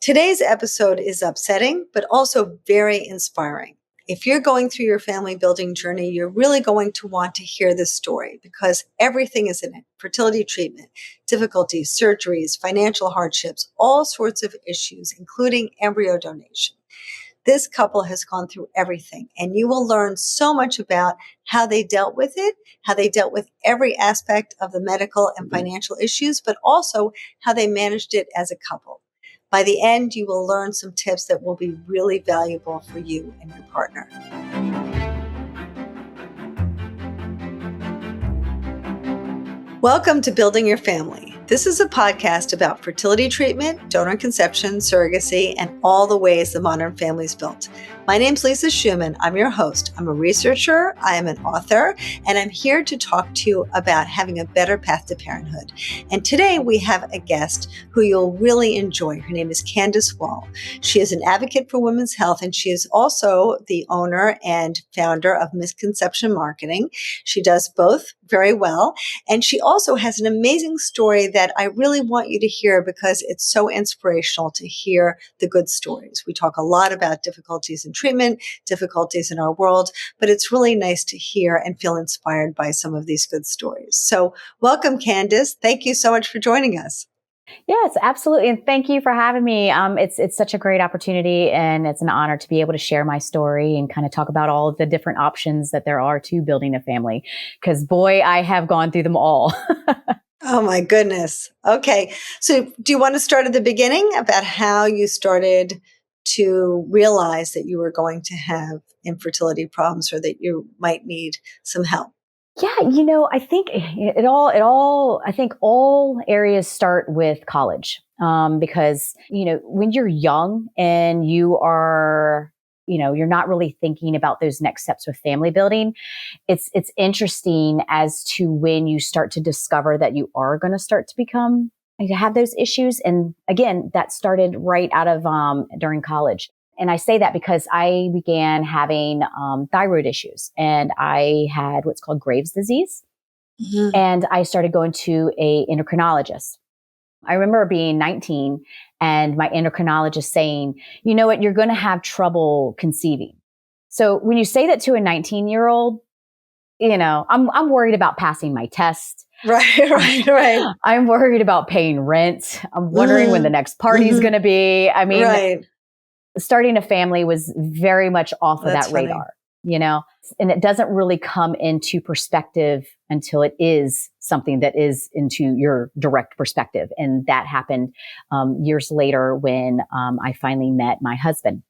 Today's episode is upsetting, but also very inspiring. If you're going through your family building journey, you're really going to want to hear this story because everything is in it. Fertility treatment, difficulties, surgeries, financial hardships, all sorts of issues, including embryo donation. This couple has gone through everything, and you will learn so much about how they dealt with it, how they dealt with every aspect of the medical and financial issues, but also how they managed it as a couple. By the end, you will learn some tips that will be really valuable for you and your partner. Welcome to Building Your Family. This is a podcast about fertility treatment, donor conception, surrogacy, and all the ways the modern family is built. My name's Lisa Schumann. I'm your host. I'm a researcher, I am an author, and I'm here to talk to you about having a better path to parenthood. And today we have a guest who you'll really enjoy. Her name is Candace Wohl. She is an advocate for women's health, and she is also the owner and founder of Misconception Marketing. She does both very well, and she also has an amazing story that I really want you to hear because it's so inspirational to hear the good stories. We talk a lot about difficulties in treatment, difficulties in our world, but it's really nice to hear and feel inspired by some of these good stories. So welcome, Candace. Thank you so much for joining us. Yes, absolutely. And thank you for having me. It's such a great opportunity, and it's an honor to be able to share my story and kind of talk about all of the different options that there are to building a family. Because boy, I have gone through them all. Oh my goodness. Okay. So do you want to start at the beginning about how you started to realize that you were going to have infertility problems or that you might need some help? Yeah, I think I think all areas start with college. Because, when you're young and you're not really thinking about those next steps with family building, it's interesting as to when you start to discover that you are going to start to have those issues. And again, that started right out of, during college. And I say that because I began having thyroid issues, and I had what's called Graves' disease. Mm-hmm. And I started going to a endocrinologist. I remember being 19 and my endocrinologist saying, you know what, you're going to have trouble conceiving. So when you say that to a 19-year-old, I'm worried about passing my test. Right. I'm worried about paying rent. I'm wondering when the next party is going to be. I mean, right. Starting a family was very much off of that radar, and it doesn't really come into perspective until it is something that is into your direct perspective. And that happened years later when I finally met my husband.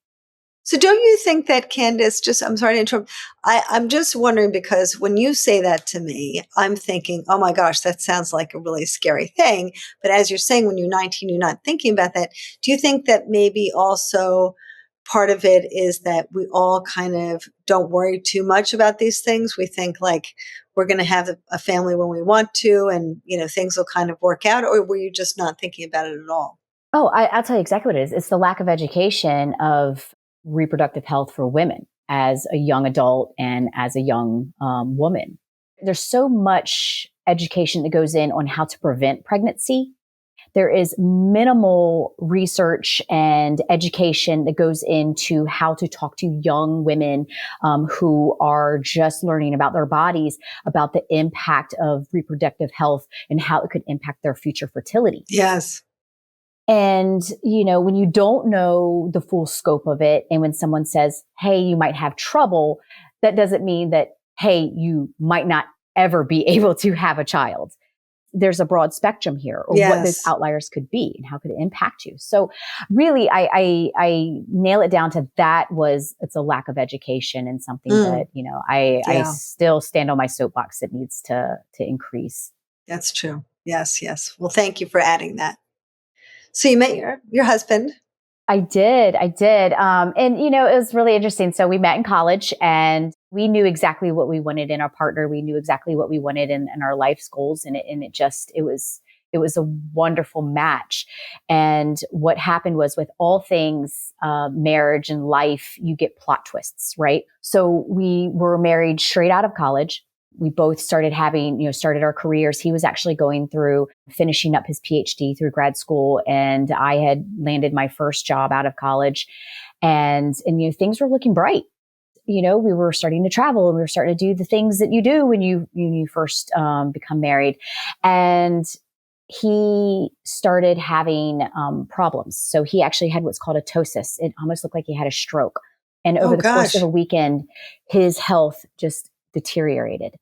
So don't you think that, Candace, I'm sorry to interrupt. I'm just wondering, because when you say that to me, I'm thinking, oh my gosh, that sounds like a really scary thing. But as you're saying, when you're 19, you're not thinking about that. Do you think that maybe also part of it is that we all kind of don't worry too much about these things? We think like we're going to have a family when we want to, and, things will kind of work out. Or were you just not thinking about it at all? Oh, I'll tell you exactly what it is. It's the lack of education of reproductive health for women as a young adult and as a young woman. There's so much education that goes in on how to prevent pregnancy. There is minimal research and education that goes into how to talk to young women who are just learning about their bodies, about the impact of reproductive health and how it could impact their future fertility. Yes. And, when you don't know the full scope of it, and when someone says, hey, you might have trouble, that doesn't mean that, hey, you might not ever be able to have a child. There's a broad spectrum here, or what those outliers could be and how could it impact you. So really, I nail it down to it's a lack of education, and something that, I still stand on my soapbox. It needs to increase. That's true. Yes. Well, thank you for adding that. So you met your husband. I did. And, it was really interesting. So we met in college, and we knew exactly what we wanted in our partner. We knew exactly what we wanted in our life's goals. And it was a wonderful match. And what happened was, with all things, marriage and life, you get plot twists, right? So we were married straight out of college. We both started started our careers. He was actually going through finishing up his PhD through grad school, and I had landed my first job out of college, and things were looking bright. We were starting to travel, and we were starting to do the things that you do when you first become married. And he started having problems. So he actually had what's called a ptosis. It almost looked like he had a stroke. And over the course of a weekend, his health just deteriorated.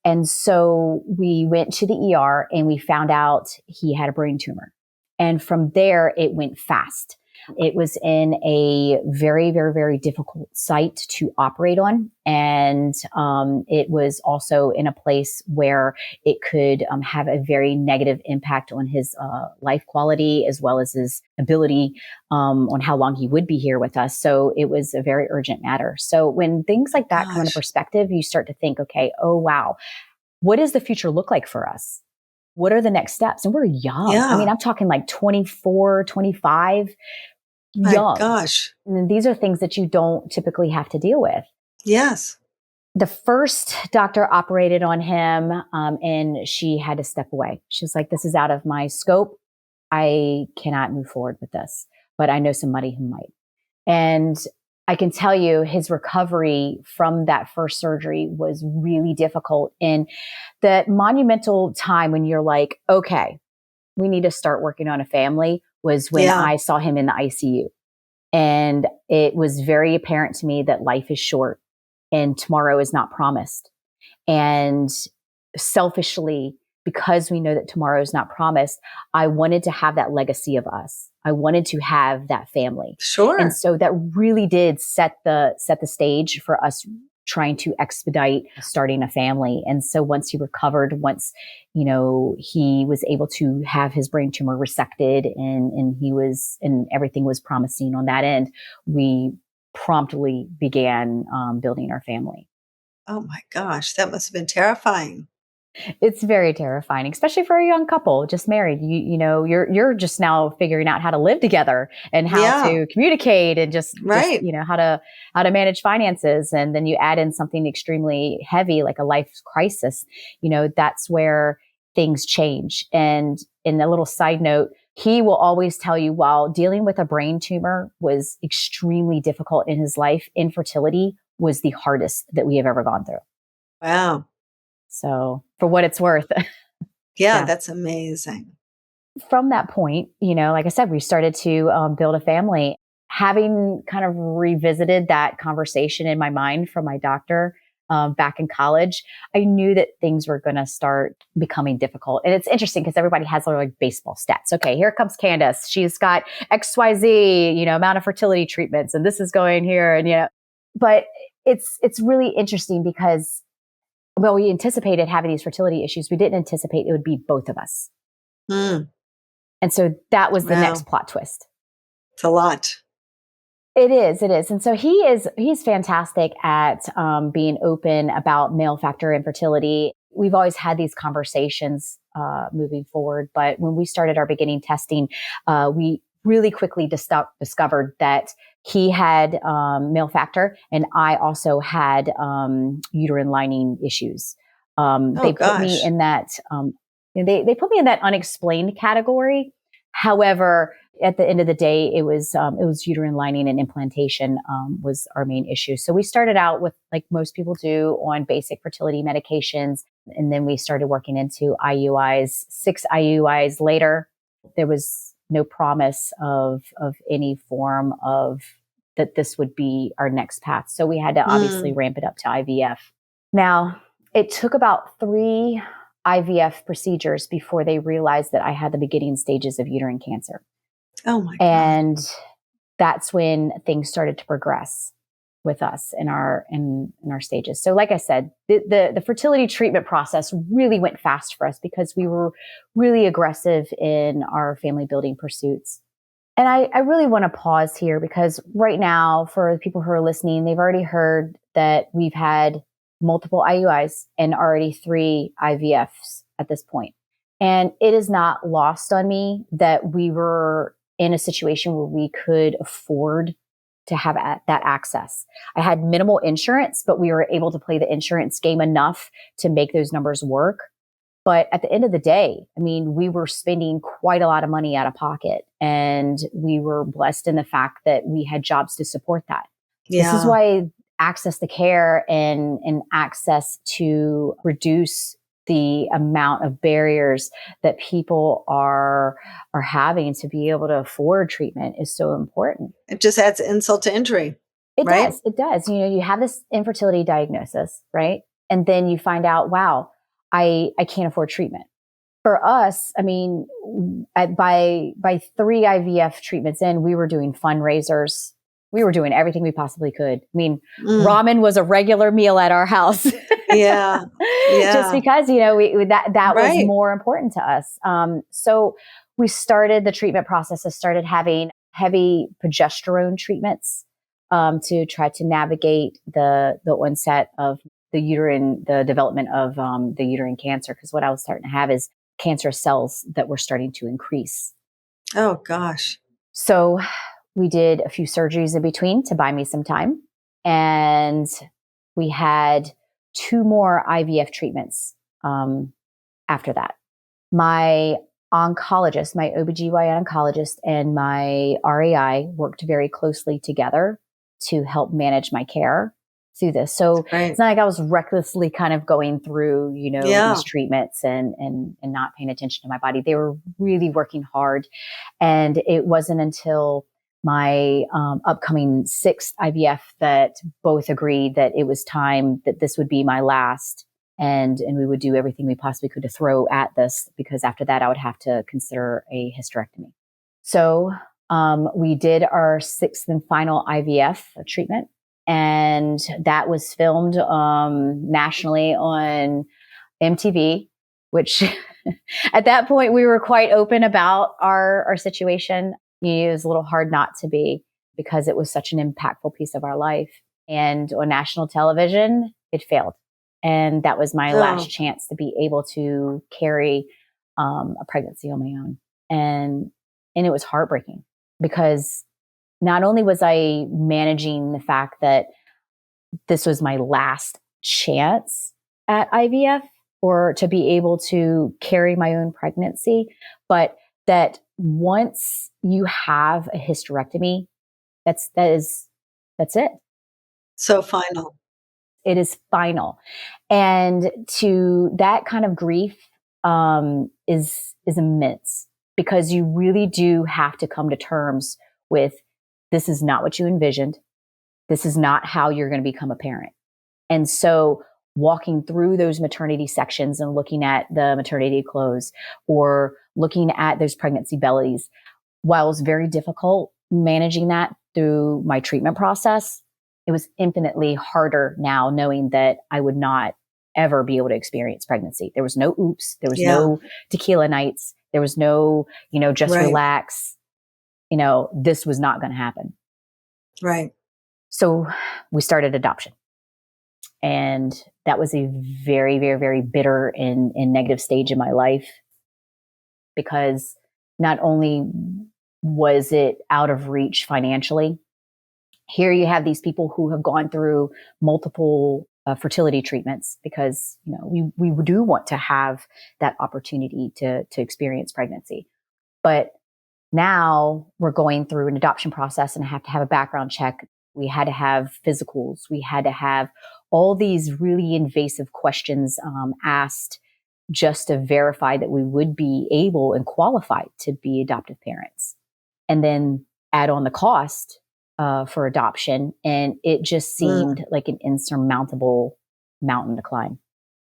And so we went to the ER and we found out he had a brain tumor. And from there, it went fast. It was in a very, very, very difficult site to operate on. And it was also in a place where it could have a very negative impact on his life quality, as well as his ability on how long he would be here with us. So it was a very urgent matter. So when things like that come into perspective, you start to think, okay, oh, wow, what does the future look like for us? What are the next steps? And we're young. Yeah. I mean, I'm talking like 24, 25. My Young. gosh. And these are things that you don't typically have to deal with. Yes. The first doctor operated on him, and she had to step away. She was like, this is out of my scope. I cannot move forward with this, but I know somebody who might. And I can tell you his recovery from that first surgery was really difficult. And that monumental time when you're like, okay, we need to start working on a family was when I saw him in the ICU. And it was very apparent to me that life is short and tomorrow is not promised. And selfishly, because we know that tomorrow is not promised, I wanted to have that legacy of us. I wanted to have that family. Sure. And so that really did set the stage for us trying to expedite starting a family. And so once he recovered, once, he was able to have his brain tumor resected and everything was promising on that end, we promptly began building our family. Oh my gosh, that must have been terrifying. It's very terrifying, especially for a young couple just married. You're just now figuring out how to live together and how to communicate and just how to manage finances. And then you add in something extremely heavy like a life crisis. That's where things change. And in a little side note, he will always tell you, while dealing with a brain tumor was extremely difficult in his life, infertility was the hardest that we have ever gone through. Wow. So for what it's worth. Yeah, that's amazing. From that point, like I said, we started to build a family. Having kind of revisited that conversation in my mind from my doctor back in college, I knew that things were going to start becoming difficult. And it's interesting because everybody has their like baseball stats. Okay, here comes Candace. She's got XYZ, amount of fertility treatments, and this is going here. And, but it's really interesting because we anticipated having these fertility issues. We didn't anticipate it would be both of us. Mm. And so that was the next plot twist. It's a lot. It is. And so he's fantastic at being open about male factor infertility. We've always had these conversations moving forward. But when we started our beginning testing, we really quickly discovered that he had male factor, and I also had uterine lining issues. They put me in that. They put me in that unexplained category. However, at the end of the day, it was uterine lining and implantation was our main issue. So we started out with, like most people do, on basic fertility medications, and then we started working into IUIs. 6 IUIs later, there was no promise of any form of that this would be our next path. So we had to obviously ramp it up to IVF. Now, it took about 3 IVF procedures before they realized that I had the beginning stages of uterine cancer. Oh my God. And that's when things started to progress with us in our stages. So like I said, the fertility treatment process really went fast for us because we were really aggressive in our family building pursuits. And I really want to pause here because right now, for the people who are listening, they've already heard that we've had multiple IUIs and already 3 IVFs at this point. And it is not lost on me that we were in a situation where we could afford to have that access. I had minimal insurance, but we were able to play the insurance game enough to make those numbers work. But at the end of the day, I mean, we were spending quite a lot of money out of pocket, and we were blessed in the fact that we had jobs to support that. Yeah. This is why access to care and access to reduce the amount of barriers that people are having to be able to afford treatment is so important. It just adds insult to injury. It right? does. It does. You know, you have this infertility diagnosis, right? And then you find out, wow, I can't afford treatment. For us, I mean, by 3 IVF treatments in, we were doing fundraisers. We were doing everything we possibly could. I mean, ramen was a regular meal at our house. Yeah. Just because, you know, that Right. was more important to us. So we started the treatment process. I started having heavy progesterone treatments to try to navigate the onset of the development of the uterine cancer. Because what I was starting to have is cancerous cells that were starting to increase. Oh, gosh. So we did a few surgeries in between to buy me some time. And we had 2 more IVF treatments after that. My oncologist, my OBGYN oncologist, and my RAI worked very closely together to help manage my care through this. So it's not like I was recklessly kind of going through, you know, these treatments and not paying attention to my body. They were really working hard. And it wasn't until my upcoming 6th IVF that both agreed that it was time that this would be my last. And we would do everything we possibly could to throw at this, because after that, I would have to consider a hysterectomy. So we did our 6th and final IVF treatment. And that was filmed nationally on MTV, which at that point we were quite open about our situation. It was a little hard not to be, because it was such an impactful piece of our life. And on national television, it failed. And that was my last chance to be able to carry a pregnancy on my own. And it was heartbreaking, because not only was I managing the fact that this was my last chance at IVF or to be able to carry my own pregnancy, but that once you have a hysterectomy, that's it. So final. It is final. And to that kind of grief is immense, because you really do have to come to terms with, this is not what you envisioned. This is not how you're going to become a parent. And so walking through those maternity sections and looking at the maternity clothes or looking at those pregnancy bellies, while it was very difficult managing that through my treatment process, it was infinitely harder now knowing that I would not ever be able to experience pregnancy. There was no oops. There was no tequila nights. There was no, just relax. This was not going to happen. Right. So we started adoption. And that was a very, very, very bitter and negative stage in my life, because not only was it out of reach financially, here you have these people who have gone through multiple fertility treatments, because, we do want to have that opportunity to experience pregnancy. But now we're going through an adoption process and I have to have a background check. We had to have physicals. We had to have all these really invasive questions asked just to verify that we would be able and qualified to be adoptive parents. And then add on the cost for adoption. And it just seemed like an insurmountable mountain to climb.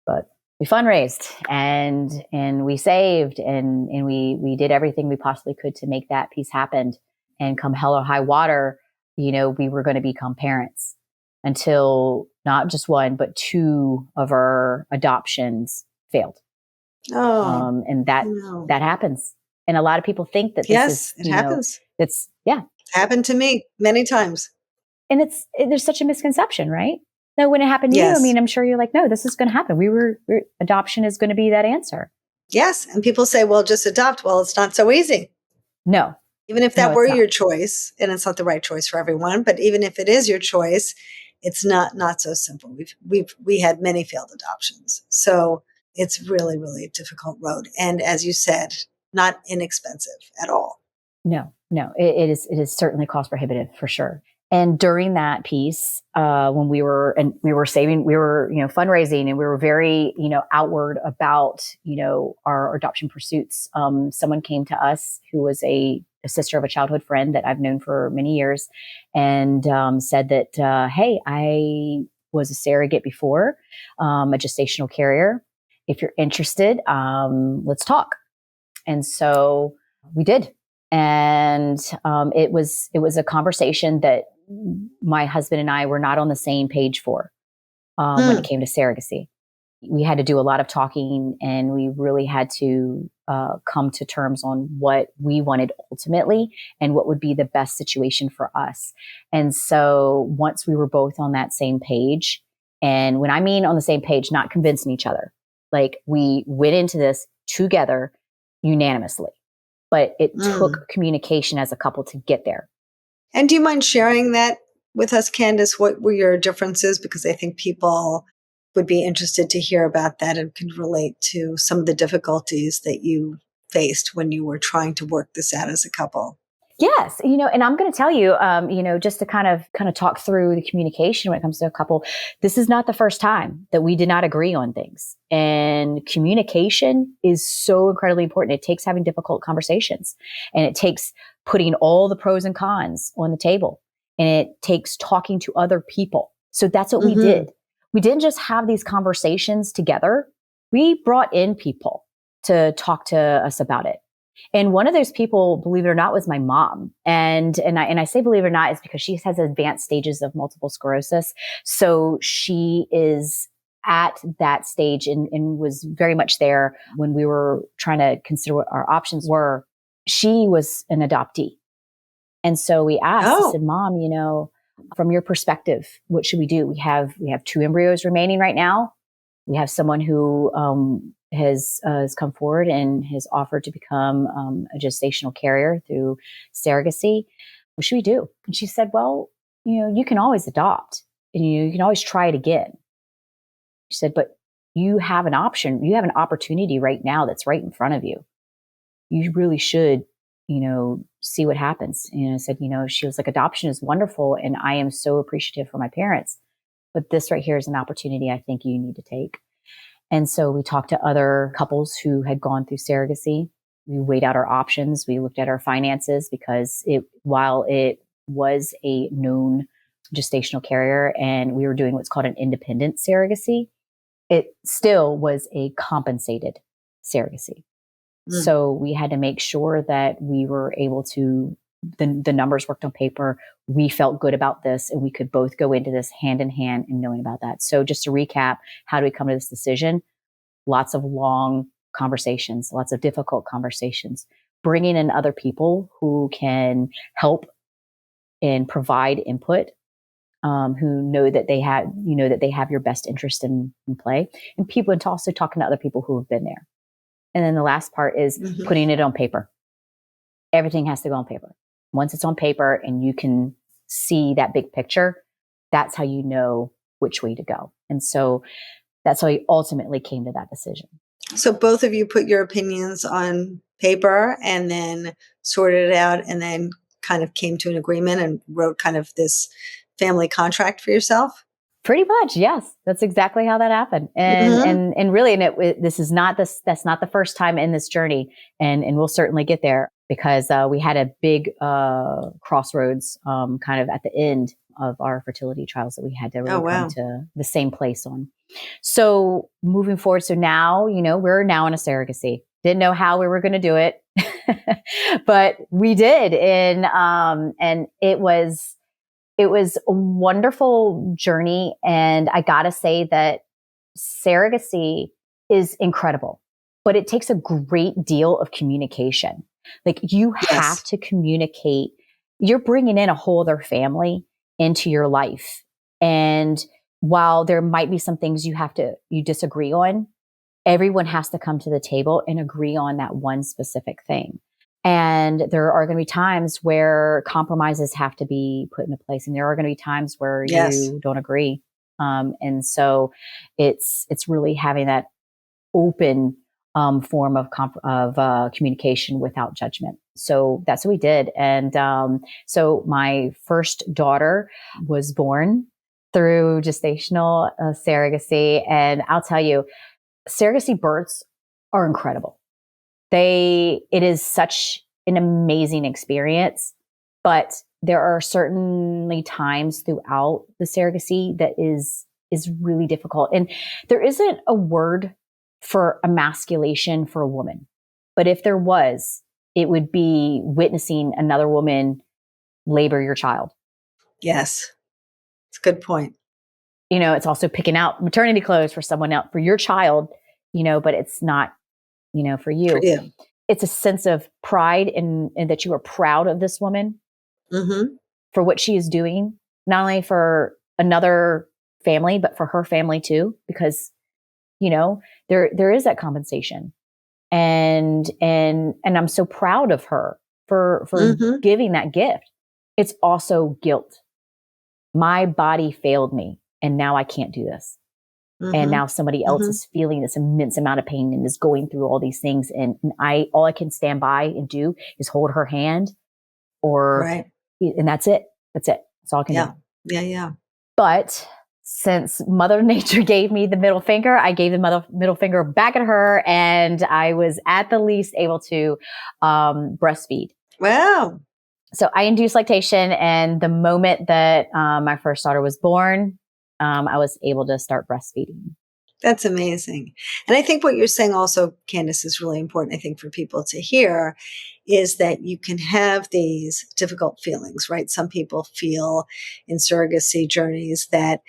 But we fundraised and we saved and we did everything we possibly could to make that piece happen. And come hell or high water, we were going to become parents, until not just 1, but 2 of our adoptions failed. And that happens. And a lot of people think that this is, it happens. It's happened to me many times. And there's such a misconception, right? No, when it happened to you, I mean, I'm sure you're like, no, this is going to happen. Adoption is going to be that answer. Yes. And people say, well, just adopt. Well, it's not so easy. No, Even if No, that it's were not. your choice, and it's not the right choice for everyone, but even if it is your choice, it's not so simple. We had many failed adoptions. So it's really, really a difficult road. And as you said, not inexpensive at all. No, it is certainly cost prohibitive for sure. And during that piece, when we were saving, we were, fundraising, and we were very, outward about, our adoption pursuits. Someone came to us who was a sister of a childhood friend that I've known for many years, and said that, hey, I was a surrogate before, a gestational carrier. If you're interested, let's talk. And so we did. And it was a conversation that my husband and I were not on the same page for when it came to surrogacy. We had to do a lot of talking, and we really had to come to terms on what we wanted ultimately and what would be the best situation for us. And so once we were both on that same page, and when I mean on the same page, not convincing each other, like we went into this together unanimously, but it took communication as a couple to get there. And do you mind sharing that with us, Candace? What were your differences? Because I think people would be interested to hear about that and can relate to some of the difficulties that you faced when you were trying to work this out as a couple. Yes, and I'm going to tell you, just to kind of talk through the communication when it comes to a couple. This is not the first time that we did not agree on things, and communication is so incredibly important. It takes having difficult conversations, and it takes putting all the pros and cons on the table, and it takes talking to other people. So that's what we did. We didn't just have these conversations together. We brought in people to talk to us about it. And one of those people, believe it or not, was my mom. And I say believe it or not is because she has advanced stages of multiple sclerosis. So she is at that stage and was very much there when we were trying to consider what our options were. She was an adoptee. And so we asked, I said, Mom, from your perspective, what should we do? We have 2 embryos remaining right now. We have someone who has come forward and has offered to become a gestational carrier through surrogacy. What should we do? And she said, well, you can always adopt, and you can always try it again. She said, but you have an option. You have an opportunity right now that's right in front of you. You really should, see what happens. I said, she was like, adoption is wonderful, and I am so appreciative for my parents. But this right here is an opportunity I think you need to take. And so we talked to other couples who had gone through surrogacy. We weighed out our options. We looked at our finances because while it was a known gestational carrier and we were doing what's called an independent surrogacy, it still was a compensated surrogacy. So we had to make sure that we were able to, the numbers worked on paper. We felt good about this, and we could both go into this hand in hand and knowing about that. So just to recap, how do we come to this decision? Lots of long conversations, lots of difficult conversations, bringing in other people who can help and provide input, who know that they have your best interest in play, and also talking to other people who have been there. And then the last part is putting it on paper. Everything has to go on paper. Once it's on paper and you can see that big picture, that's how you know which way to go. And so that's how we ultimately came to that decision. So both of you put your opinions on paper and then sorted it out and then kind of came to an agreement and wrote kind of this family contract for yourself? Pretty much, yes. That's exactly how that happened. And really, that's not the first time in this journey, and we'll certainly get there because we had a big crossroads kind of at the end of our fertility trials that we had to really come to the same place on. So moving forward, so now, we're now in a surrogacy. Didn't know how we were going to do it, but we did. And it was a wonderful journey. And I got to say that surrogacy is incredible, but it takes a great deal of communication. Like you have to communicate. You're bringing in a whole other family into your life. And while there might be some things you disagree on, everyone has to come to the table and agree on that one specific thing. And there are going to be times where compromises have to be put into place. And there are going to be times where Yes. you don't agree. And so it's really having that open form of communication without judgment. So that's what we did. And so my first daughter was born through gestational surrogacy. And I'll tell you, surrogacy births are incredible. It is such an amazing experience, but there are certainly times throughout the surrogacy that is really difficult. And there isn't a word for emasculation for a woman, but if there was, it would be witnessing another woman labor your child. Yes. It's a good point. It's also picking out maternity clothes for someone else, for your child, but it's not, for you. For you. It's a sense of pride in that you are proud of this woman for what she is doing, not only for another family, but for her family too, because, there is that compensation. And I'm so proud of her for giving that gift. It's also guilt. My body failed me and now I can't do this. And now somebody else is feeling this immense amount of pain and is going through all these things. And all I can stand by and do is hold her hand and that's it. That's all I can do. Yeah. But since Mother Nature gave me the middle finger, I gave the middle finger back at her, and I was at the least able to breastfeed. Wow. So I induced lactation, and the moment that my first daughter was born, I was able to start breastfeeding. That's amazing. And I think what you're saying also, Candace, is really important, I think, for people to hear, is that you can have these difficult feelings, right? Some people feel in surrogacy journeys that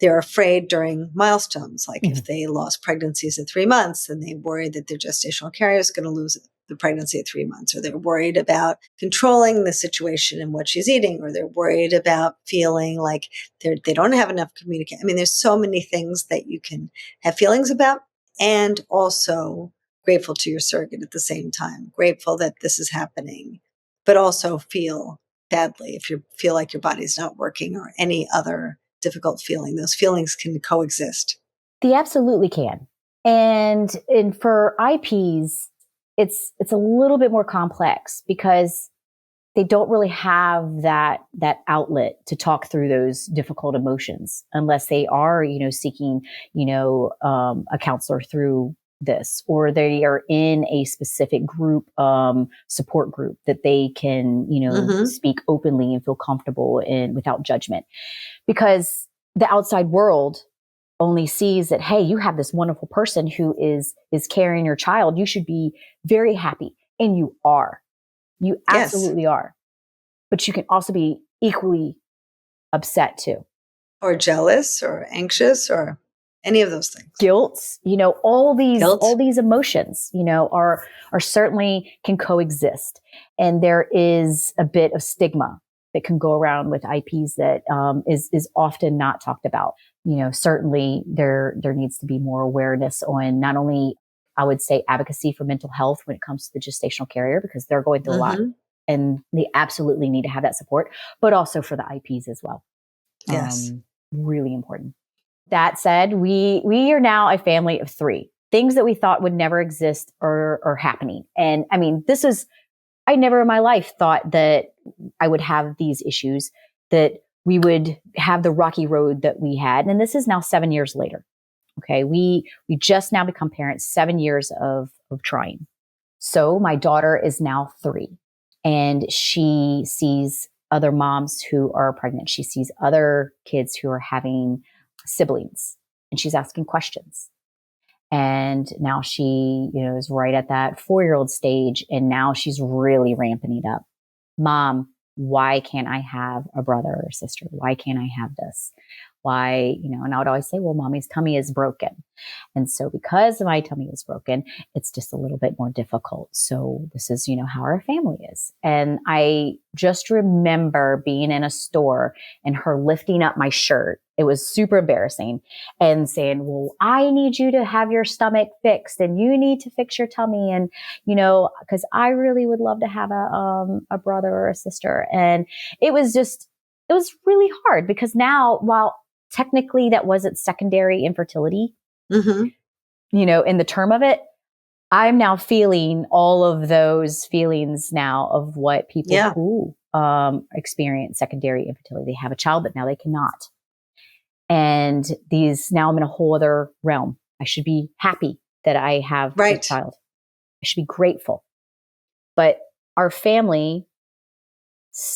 they're afraid during milestones, like if they lost pregnancies at 3 months, then they worry that their gestational carrier is going to lose the pregnancy at 3 months, or they're worried about controlling the situation and what she's eating, or they're worried about feeling like they don't have enough communication. I mean, there's so many things that you can have feelings about, and also grateful to your surrogate at the same time, grateful that this is happening, but also feel badly if you feel like your body's not working, or any other difficult feeling. Those feelings can coexist. They absolutely can. And for IPs, it's a little bit more complex because they don't really have that outlet to talk through those difficult emotions unless they are, seeking, a counselor through this, or they are in a specific group, support group that they can, speak openly and feel comfortable and without judgment. Because the outside world only sees that, hey, you have this wonderful person who is carrying your child. You should be very happy. And you are. You absolutely are. But you can also be equally upset too. Or jealous or anxious or any of those things. Guilt, all these emotions, are certainly can coexist. And there is a bit of stigma that can go around with IPs that is often not talked about. Certainly there needs to be more awareness on not only, I would say, advocacy for mental health when it comes to the gestational carrier, because they're going through a lot and they absolutely need to have that support, but also for the IPs as well. Yes. Really important. That said, we are now a family of 3. Things that we thought would never exist are happening. And I mean, I never in my life thought that I would have these issues, that we would have the rocky road that we had. And this is now 7 years later. Okay. We just now become parents, 7 years of trying. So my daughter is now 3, and she sees other moms who are pregnant. She sees other kids who are having siblings, and she's asking questions. And now she, is right at that 4-year-old stage. And now she's really ramping it up. Mom, why can't I have a brother or sister? Why can't I have this? why, and I would always say, well, mommy's tummy is broken. And so because my tummy is broken, it's just a little bit more difficult. So this is, how our family is. And I just remember being in a store and her lifting up my shirt. It was super embarrassing and saying, well, I need you to have your stomach fixed and you need to fix your tummy. And, because I really would love to have a brother or a sister. And it was really hard because now, while technically that wasn't secondary infertility, in the term of it, I'm now feeling all of those feelings now of what people who experience secondary infertility. They have a child, but now they cannot. And now I'm in a whole other realm. I should be happy that I have a child. I should be grateful. But our family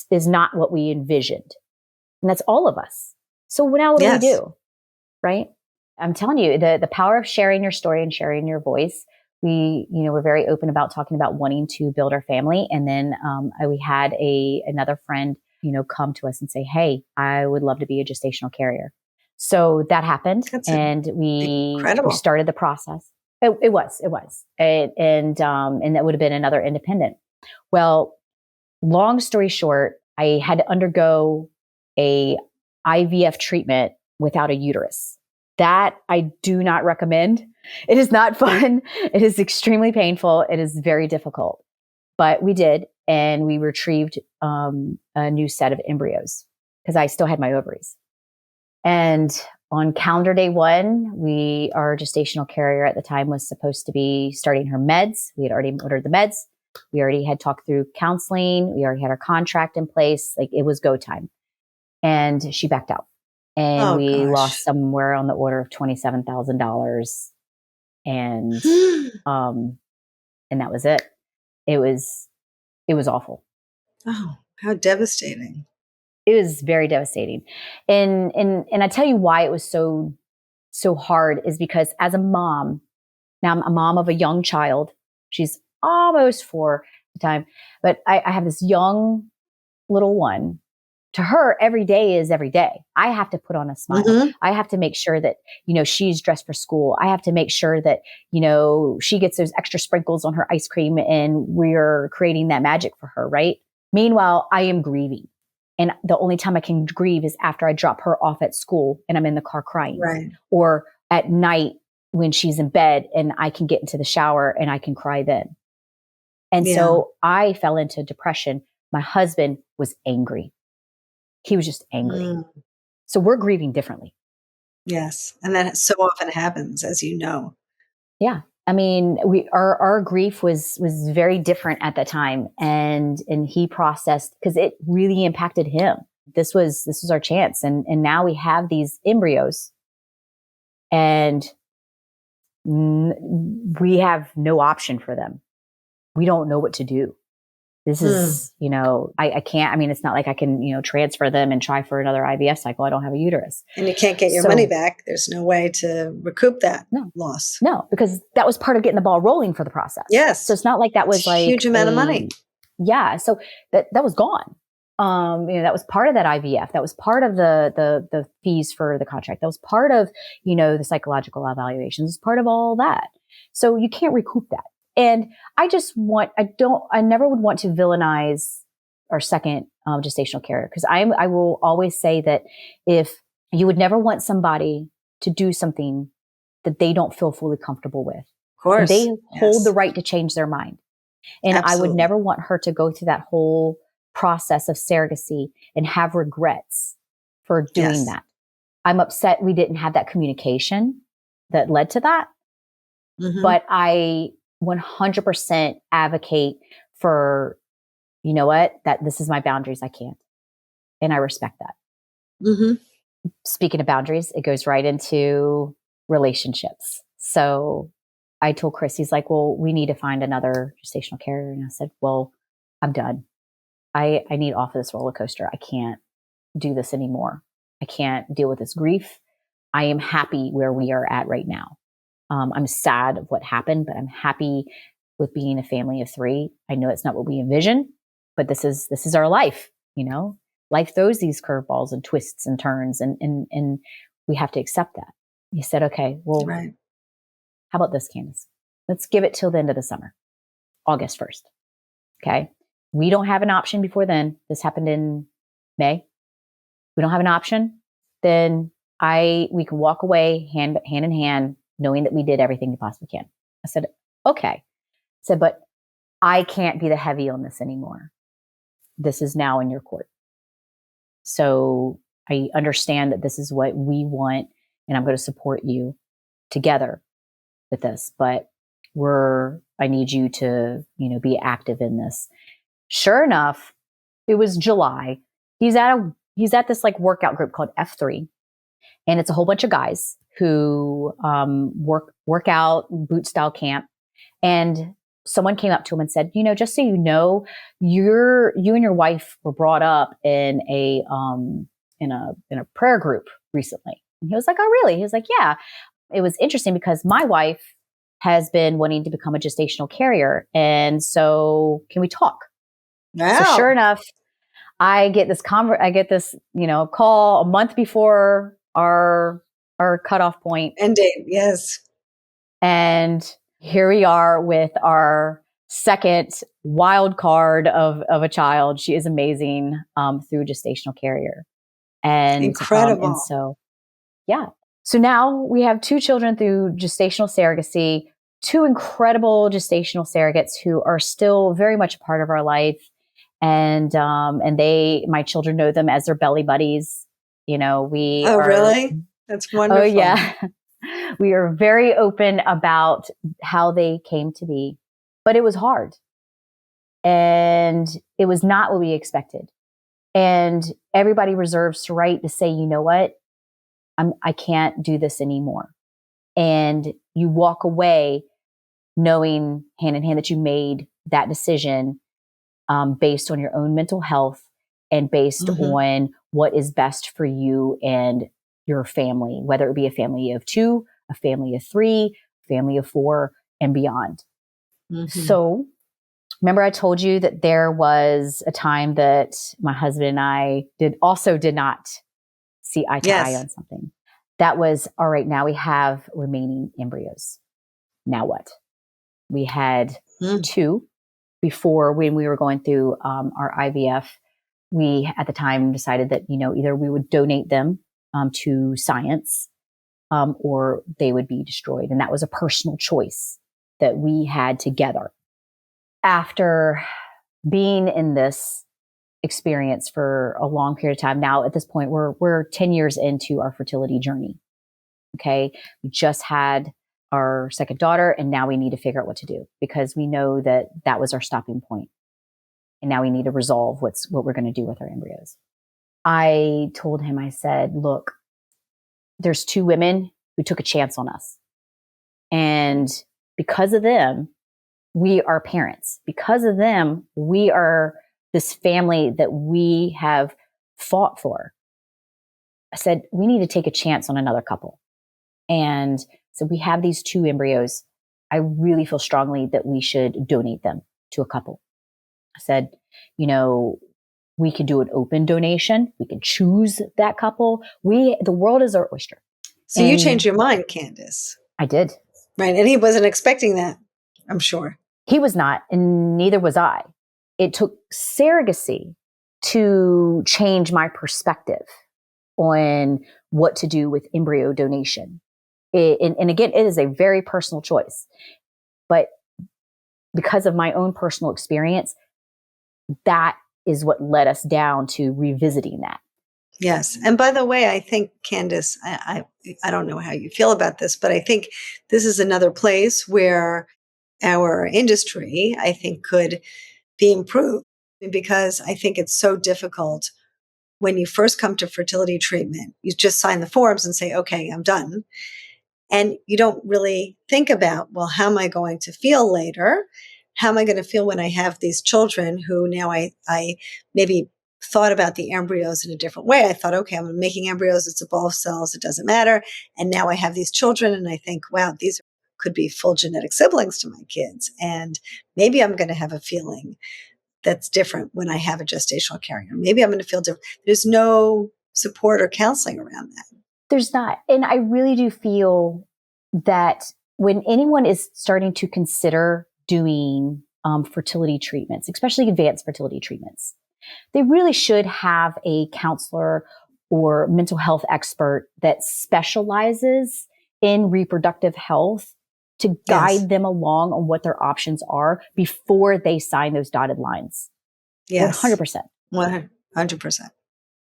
is not what we envisioned. And that's all of us. So now what do we do? Right? I'm telling you, the power of sharing your story and sharing your voice. We're very open about talking about wanting to build our family. And then we had another friend, come to us and say, hey, I would love to be a gestational carrier. So that happened. And we started the process. It was. And that would have been another independent. Well, long story short, I had to undergo a IVF treatment without a uterus. That I do not recommend. It is not fun. It is extremely painful. It is very difficult. But we did, and we retrieved a new set of embryos because I still had my ovaries. And on calendar day 1, our gestational carrier at the time was supposed to be starting her meds. We had already ordered the meds. We already had talked through counseling. We already had our contract in place. Like, it was go time. And she backed out. And we lost somewhere on the order of $27,000. And and that was it. It was awful. Oh, how devastating. It was very devastating. And I tell you why it was so hard is because as a mom, now I'm a mom of a young child. She's almost 4 at the time, but I have this young little one. To her, every day is every day. I have to put on a smile. I have to make sure that, she's dressed for school. I have to make sure that, she gets those extra sprinkles on her ice cream and we're creating that magic for her, right? Meanwhile, I am grieving. And the only time I can grieve is after I drop her off at school and I'm in the car crying. Right. Or at night when she's in bed and I can get into the shower and I can cry then. And so I fell into depression. My husband was angry. He was just angry. So we're grieving differently. Yes. And that so often happens, as you know. Yeah. I mean, our grief was very different at the time. And he processed, because it really impacted him. This was our chance. And now we have these embryos and we have no option for them. We don't know what to do. This is, I can't, I mean, it's not like I can, transfer them and try for another IVF cycle. I don't have a uterus. And you can't get your money back. There's no way to recoup that loss. No, because that was part of getting the ball rolling for the process. Yes. So it's not like that was like a huge amount of money. Yeah. So that was gone. That was part of that IVF. That was part of the fees for the contract. That was part of, the psychological evaluations. It's part of all that. So you can't recoup that. And I never would want to villainize our second gestational carrier, because I will always say that if you would never want somebody to do something that they don't feel fully comfortable with, of course, they hold the right to change their mind. And absolutely. I would never want her to go through that whole process of surrogacy and have regrets for doing that. I'm upset we didn't have that communication that led to that. But I 100% advocate for, that this is my boundaries. I can't. And I respect that. Speaking of boundaries, it goes right into relationships. So I told Chris, he's like, well, we need to find another gestational carrier. And I said, well, I'm done. I need off of this roller coaster. I can't do this anymore. I can't deal with this grief. I am happy where we are at right now. I'm sad of what happened, but I'm happy with being a family of 3. I know it's not what we envisioned, but this is our life, Life throws these curveballs and twists and turns, and we have to accept that. He said, okay, well, Right. how about this, Candace? Let's give it till the end of the summer, August 1st. Okay. We don't have an option before then. This happened in May. We don't have an option. Then we can walk away hand in hand, knowing that we did everything we possibly can. I said, okay. I said, but I can't be the heavy on this anymore. This is now in your court. So I understand that this is what we want, and I'm going to support you together with this, but I need you to, be active in this. Sure enough, it was July. He's at this like workout group called F3, and it's a whole bunch of guys who work out boot style camp. And someone came up to him and said, just so you know, you and your wife were brought up in a prayer group recently. And he was like, oh, really? He was like, yeah. It was interesting because my wife has been wanting to become a gestational carrier. And so can we talk? Wow. So sure enough, I get this call a month before our cutoff point. End date, yes. And here we are with our second wild card of a child. She is amazing through gestational carrier. And incredible. And so, yeah. So now we have 2 children through gestational surrogacy, 2 incredible gestational surrogates who are still very much a part of our life. And my children know them as their belly buddies. Really? That's wonderful. Oh, yeah. We are very open about how they came to be, but it was hard. And it was not what we expected. And everybody reserves the right to say, you know what? I can't do this anymore. And you walk away knowing hand in hand that you made that decision based on your own mental health and based on what is best for you and your family, whether it be a family of 2, a family of 3, family of 4, and beyond. So remember I told you that there was a time that my husband and I did not see eye to eye on something. That was, all right, now we have remaining embryos. Now what? We had 2 before when we were going through our IVF. We, at the time, decided that, either we would donate them to science or they would be destroyed. And that was a personal choice that we had together. After being in this experience for a long period of time, now at this point, we're 10 years into our fertility journey. Okay. We just had our second daughter, and now we need to figure out what to do because we know that was our stopping point. And now we need to resolve what we're going to do with our embryos. I told him, I said, look, there's 2 women who took a chance on us. And because of them, we are parents. Because of them, we are this family that we have fought for. I said, we need to take a chance on another couple. And so we have these 2 embryos. I really feel strongly that we should donate them to a couple. I said, we could do an open donation. We can choose that couple. The world is our oyster. So you changed your mind, Candace. I did. Right. And he wasn't expecting that, I'm sure. He was not, and neither was I. It took surrogacy to change my perspective on what to do with embryo donation. And again, it is a very personal choice. But because of my own personal experience, that is what led us down to revisiting that. Yes. And by the way, I think, Candace, I don't know how you feel about this, but I think this is another place where our industry, I think, could be improved, because I think it's so difficult when you first come to fertility treatment. You just sign the forms and say, okay, I'm done. And you don't really think about, well, how am I going to feel later? How am I going to feel when I have these children who now I maybe thought about the embryos in a different way. I thought, okay, I'm making embryos. It's a ball of cells. It doesn't matter. And now I have these children and I think, wow, these could be full genetic siblings to my kids. And maybe I'm going to have a feeling that's different when I have a gestational carrier. Maybe I'm going to feel different. There's no support or counseling around that. There's not. And I really do feel that when anyone is starting to consider doing fertility treatments, especially advanced fertility treatments, they really should have a counselor or mental health expert that specializes in reproductive health to guide them along on what their options are before they sign those dotted lines. Yes. 100%. 100%.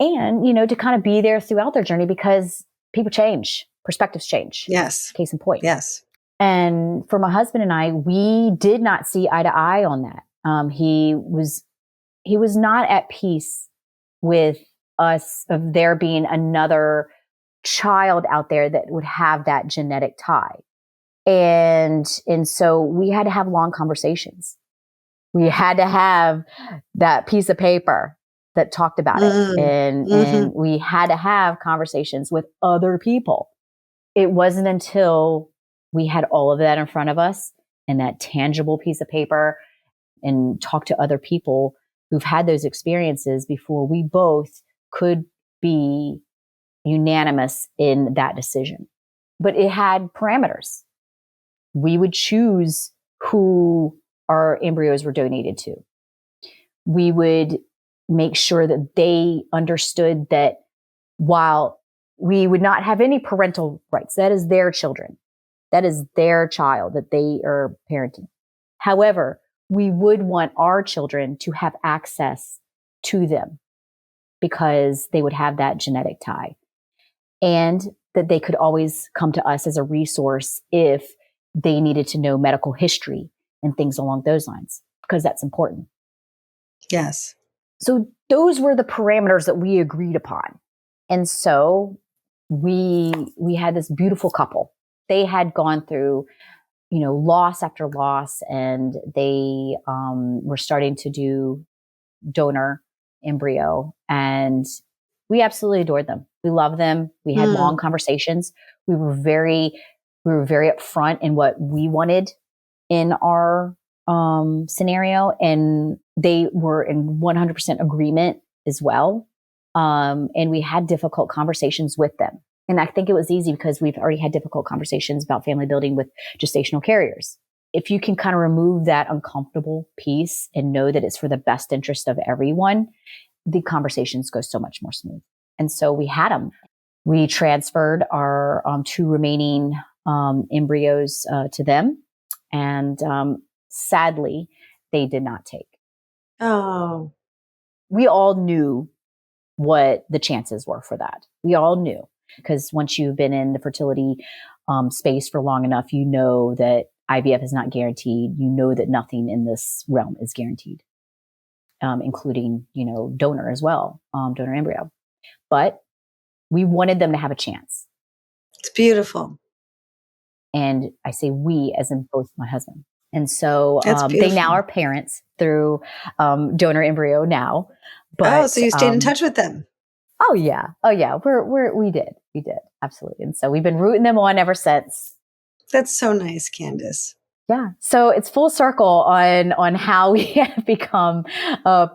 And, you know, to kind of be there throughout their journey because people change, perspectives change. Yes. Case in point. Yes. And for my husband and I, we did not see eye to eye on that. He was not at peace with us of there being another child out there that would have that genetic tie. And so we had to have long conversations. We had to have that piece of paper that talked about it. And we had to have conversations with other people. It wasn't until we had all of that in front of us and that tangible piece of paper and talked to other people who've had those experiences before we both could be unanimous in that decision. But it had parameters. We would choose who our embryos were donated to. We would make sure that they understood that while we would not have any parental rights, that is their children. That is their child that they are parenting. However, we would want our children to have access to them because they would have that genetic tie, and that they could always come to us as a resource if they needed to know medical history and things along those lines, because that's important. Yes. So those were the parameters that we agreed upon. And so we had this beautiful couple. They had gone through, you know, loss after loss, and they were starting to do donor embryo, and we absolutely adored them. We loved them. We had long conversations. We were very upfront in what we wanted in our scenario, and they were in 100% agreement as well. And we had difficult conversations with them. And I think it was easy because we've already had difficult conversations about family building with gestational carriers. If you can kind of remove that uncomfortable piece and know that it's for the best interest of everyone, the conversations go so much more smooth. And so we had them. We transferred our 2 remaining embryos to them. And sadly, they did not take. Oh. We all knew what the chances were for that. We all knew. Because once you've been in the fertility space for long enough, you know that IVF is not guaranteed. You know that nothing in this realm is guaranteed, including, you know, donor as well, donor embryo. But we wanted them to have a chance. It's beautiful. And I say we as in both my husband. And so they now are parents through donor embryo now. But, so you stayed in touch with them. Oh yeah. We did absolutely. And so we've been rooting them on ever since. That's so nice, Candace. Yeah. So it's full circle on how we have become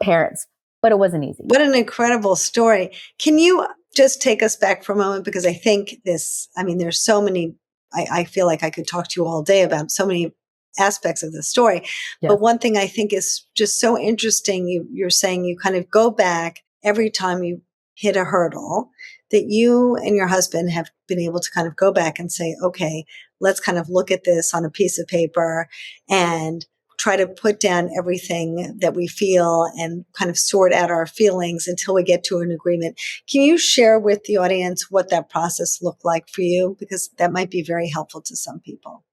parents, but it wasn't easy. What an incredible story. Can you just take us back for a moment? Because I think there's so many, I feel like I could talk to you all day about so many aspects of the story. Yes. But one thing I think is just so interesting, you're saying you kind of go back every time you hit a hurdle, that you and your husband have been able to kind of go back and say, okay, let's kind of look at this on a piece of paper and try to put down everything that we feel and kind of sort out our feelings until we get to an agreement. Can you share with the audience what that process looked like for you? Because that might be very helpful to some people.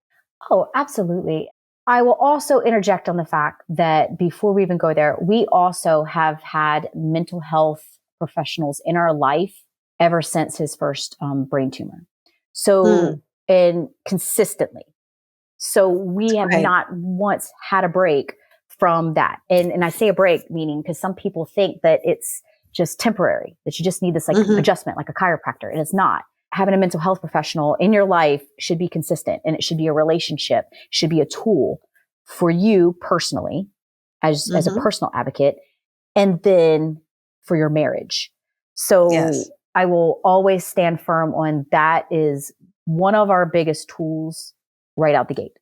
Oh, absolutely. I will also interject on the fact that before we even go there, we also have had mental health professionals in our life ever since his first brain tumor. So, and consistently. So we have not once had a break from that. And I say a break, meaning because some people think that it's just temporary, that you just need this like adjustment, like a chiropractor, and it's not. Having a mental health professional in your life should be consistent, and it should be a relationship, should be a tool for you personally as a Mm-hmm. personal advocate, and then for your marriage. So Yes. I will always stand firm on that is one of our biggest tools right out the gate.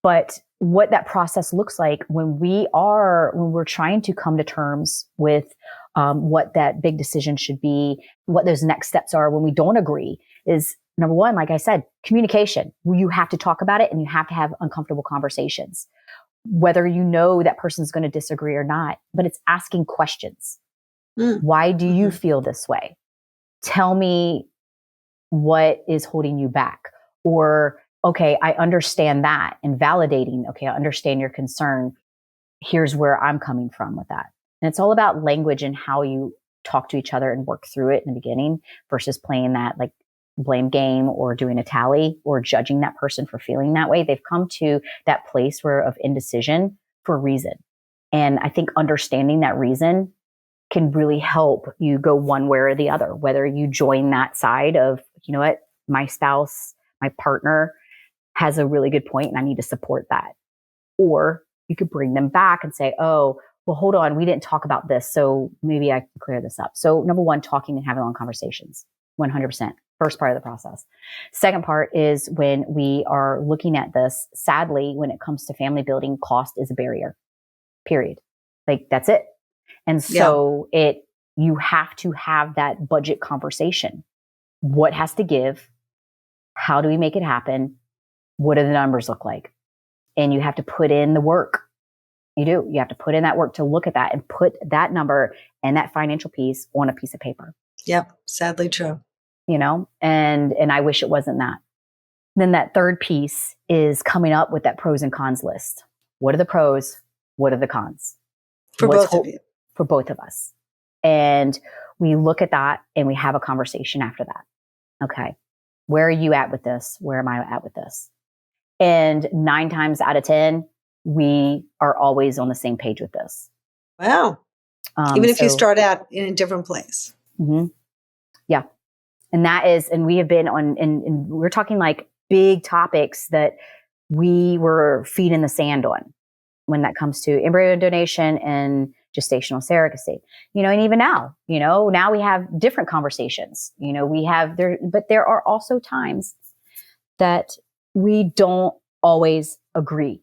But what that process looks like when we're trying to come to terms with what that big decision should be, what those next steps are when we don't agree is number one, like I said, communication. You have to talk about it and you have to have uncomfortable conversations, whether you know that person's going to disagree or not, but it's asking questions. Why do you feel this way? Tell me what is holding you back. Or, okay, I understand that, and validating, okay, I understand your concern. Here's where I'm coming from with that. And it's all about language and how you talk to each other and work through it in the beginning versus playing that like blame game or doing a tally or judging that person for feeling that way. They've come to that place where of indecision for a reason. And I think understanding that reason can really help you go one way or the other, whether you join that side of, you know what, my spouse, my partner has a really good point and I need to support that. Or you could bring them back and say, oh, well, hold on, we didn't talk about this. So maybe I can clear this up. So number one, talking and having long conversations, 100%. First part of the process. Second part is when we are looking at this, sadly, when it comes to family building, cost is a barrier, period. Like that's it. And so you have to have that budget conversation. What has to give? How do we make it happen? What do the numbers look like? And you have to put in the work. You do. You have to put in that work to look at that and put that number and that financial piece on a piece of paper. Yep. Sadly true. You know, and I wish it wasn't that. Then that third piece is coming up with that pros and cons list. What are the pros? What are the cons? For both of you. For both of us. And we look at that and we have a conversation after that. Okay. Where are you at with this? Where am I at with this? And 9 times out of 10, we are always on the same page with this. Wow. Even if you start out in a different place. Mm-hmm. Yeah. And that is, and we have been on, and we're talking like big topics that we were feet in the sand on when that comes to embryo donation and gestational surrogacy, you know, and even now, you know, now we have different conversations, you know, but there are also times that we don't always agree,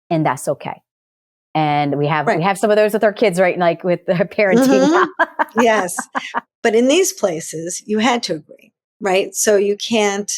and that's okay. And we have some of those with our kids, right? Like with the parenting. Mm-hmm. Yes. But in these places, you had to agree, right? So you can't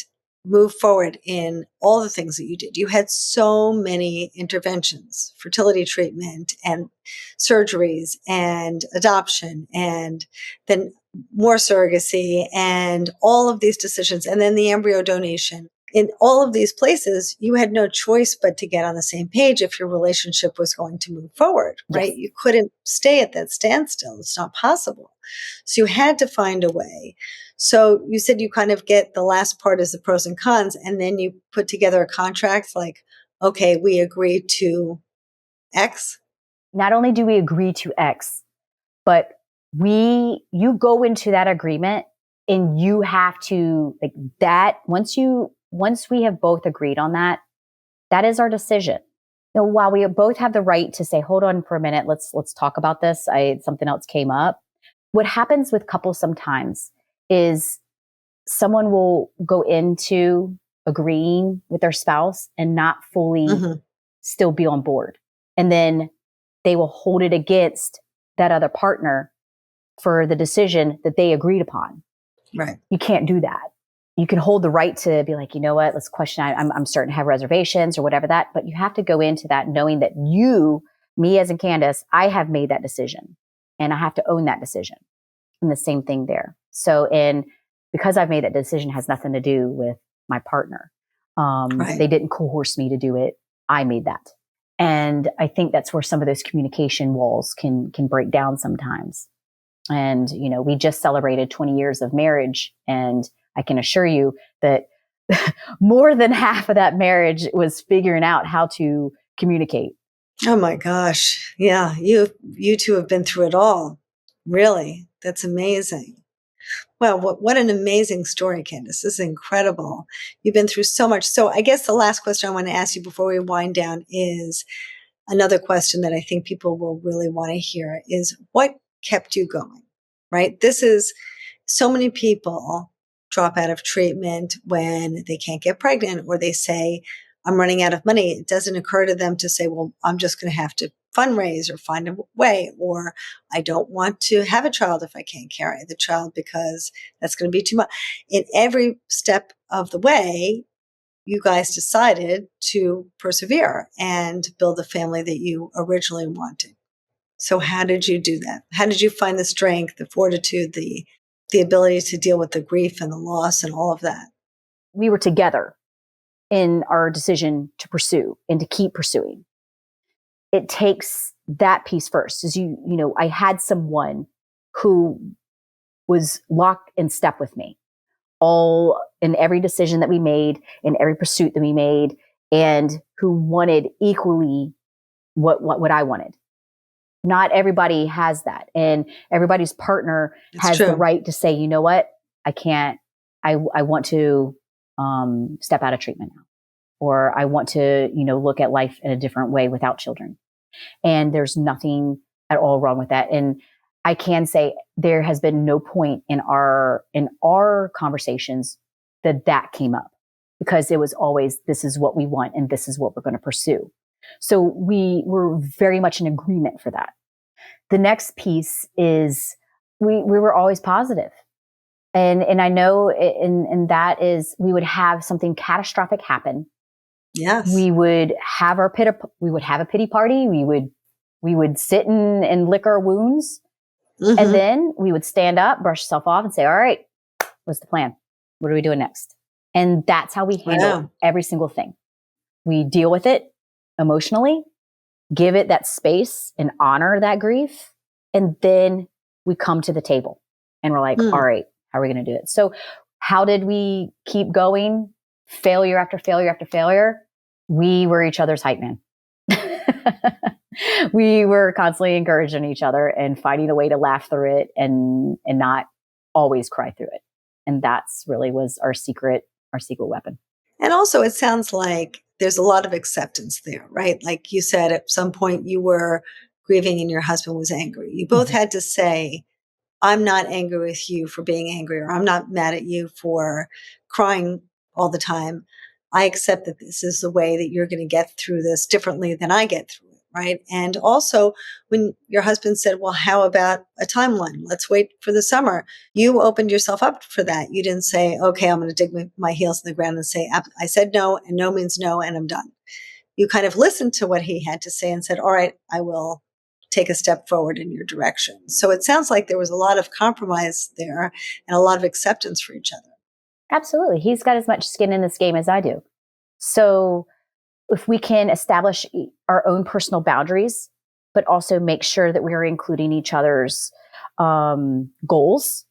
move forward in all the things that you did. You had so many interventions, fertility treatment and surgeries and adoption and then more surrogacy and all of these decisions and then the embryo donation. In all of these places, you had no choice but to get on the same page if your relationship was going to move forward, right? Yes. You couldn't stay at that standstill. It's not possible. So you had to find a way. So you said you kind of get the last part is the pros and cons, and then you put together a contract like, okay, we agree to X. Not only do we agree to X, but you go into that agreement and you have to like that once we have both agreed on that, that is our decision. You know, while we both have the right to say, hold on for a minute, let's talk about this. Something else came up. What happens with couples sometimes is someone will go into agreeing with their spouse and not fully still be on board. And then they will hold it against that other partner for the decision that they agreed upon. Right. You can't do that. You can hold the right to be like, you know what, let's question, I'm starting to have reservations or whatever that, but you have to go into that knowing that me as in Candace, I have made that decision and I have to own that decision. And the same thing there. So, because I've made that decision has nothing to do with my partner. Right. They didn't coerce me to do it. I made that. And I think that's where some of those communication walls can break down sometimes. And, you know, we just celebrated 20 years of marriage, and I can assure you that more than half of that marriage was figuring out how to communicate. Oh my gosh. Yeah. You two have been through it all. Really. That's amazing. Well, what an amazing story, Candace. This is incredible. You've been through so much. So I guess the last question I want to ask you before we wind down is, another question that I think people will really want to hear is what kept you going, right? This is so many people drop out of treatment when they can't get pregnant or they say, I'm running out of money. It doesn't occur to them to say, well, I'm just going to have to fundraise or find a way, or I don't want to have a child if I can't carry the child because that's going to be too much. In every step of the way, you guys decided to persevere and build the family that you originally wanted. So how did you do that? How did you find the strength, the fortitude, the ability to deal with the grief and the loss and all of that? We were together in our decision to pursue and to keep pursuing. It takes that piece first. As I had someone who was locked in step with me, all in every decision that we made, in every pursuit that we made, and who wanted equally what I wanted. Not everybody has that. And everybody's partner has the right to say, you know what, I can't, I want to step out of treatment now. Or I want to, look at life in a different way without children. And there's nothing at all wrong with that. And I can say there has been no point in our conversations that came up, because it was always, this is what we want and this is what we're going to pursue. So we were very much in agreement for that. The next piece is we were always positive. And I know and that is, we would have something catastrophic happen. Yes. We would have a pity party. We would sit and lick our wounds. Mm-hmm. And then we would stand up, brush ourselves off and say, all right, what's the plan? What are we doing next? And that's how we handle every single thing. We deal with it emotionally, give it that space and honor that grief. And then we come to the table and we're like, all right, how are we going to do it? So how did we keep going? Failure after failure after failure. We were each other's hype man. We were constantly encouraging each other and finding a way to laugh through it and not always cry through it. And that's really was our secret weapon. And also it sounds like there's a lot of acceptance there, right? Like you said, at some point you were grieving and your husband was angry. You both had to say, I'm not angry with you for being angry, or I'm not mad at you for crying all the time. I accept that this is the way that you're going to get through this differently than I get through it, right? And also when your husband said, well, how about a timeline? Let's wait for the summer. You opened yourself up for that. You didn't say, okay, I'm going to dig my heels in the ground and say, I said no, and no means no, and I'm done. You kind of listened to what he had to say and said, all right, I will take a step forward in your direction. So it sounds like there was a lot of compromise there and a lot of acceptance for each other. Absolutely. He's got as much skin in this game as I do. So if we can establish our own personal boundaries, but also make sure that we are including each other's goals,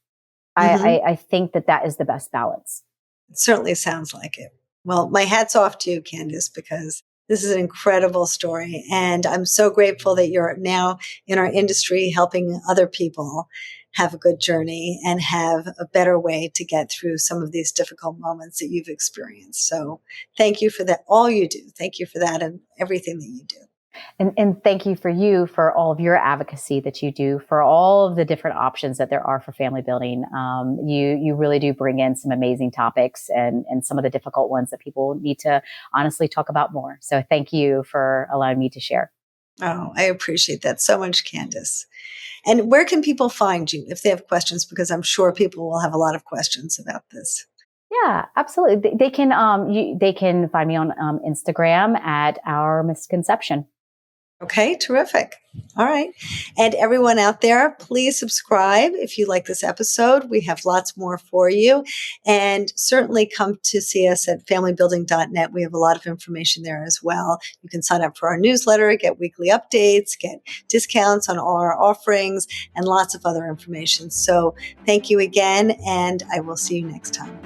I think that is the best balance. It certainly sounds like it. Well, my hat's off to you, Candace, because this is an incredible story. And I'm so grateful that you're now in our industry helping other people have a good journey and have a better way to get through some of these difficult moments that you've experienced. So thank you for that, all you do. Thank you for that and everything that you do. And thank you for all of your advocacy that you do for all of the different options that there are for family building. You really do bring in some amazing topics and some of the difficult ones that people need to honestly talk about more. So thank you for allowing me to share. Oh, I appreciate that so much, Candace. And where can people find you if they have questions? Because I'm sure people will have a lot of questions about this. Yeah, absolutely. They can find me on Instagram at Our Misconception. Okay, terrific. All right. And everyone out there, please subscribe if you like this episode. We have lots more for you. And certainly come to see us at familybuilding.net. We have a lot of information there as well. You can sign up for our newsletter, get weekly updates, get discounts on all our offerings, and lots of other information. So thank you again, and I will see you next time.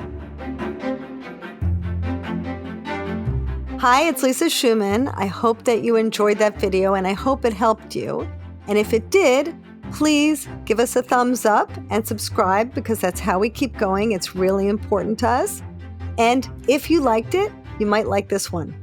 Hi, it's Lisa Schumann. I hope that you enjoyed that video and I hope it helped you. And if it did, please give us a thumbs up and subscribe because that's how we keep going. It's really important to us. And if you liked it, you might like this one.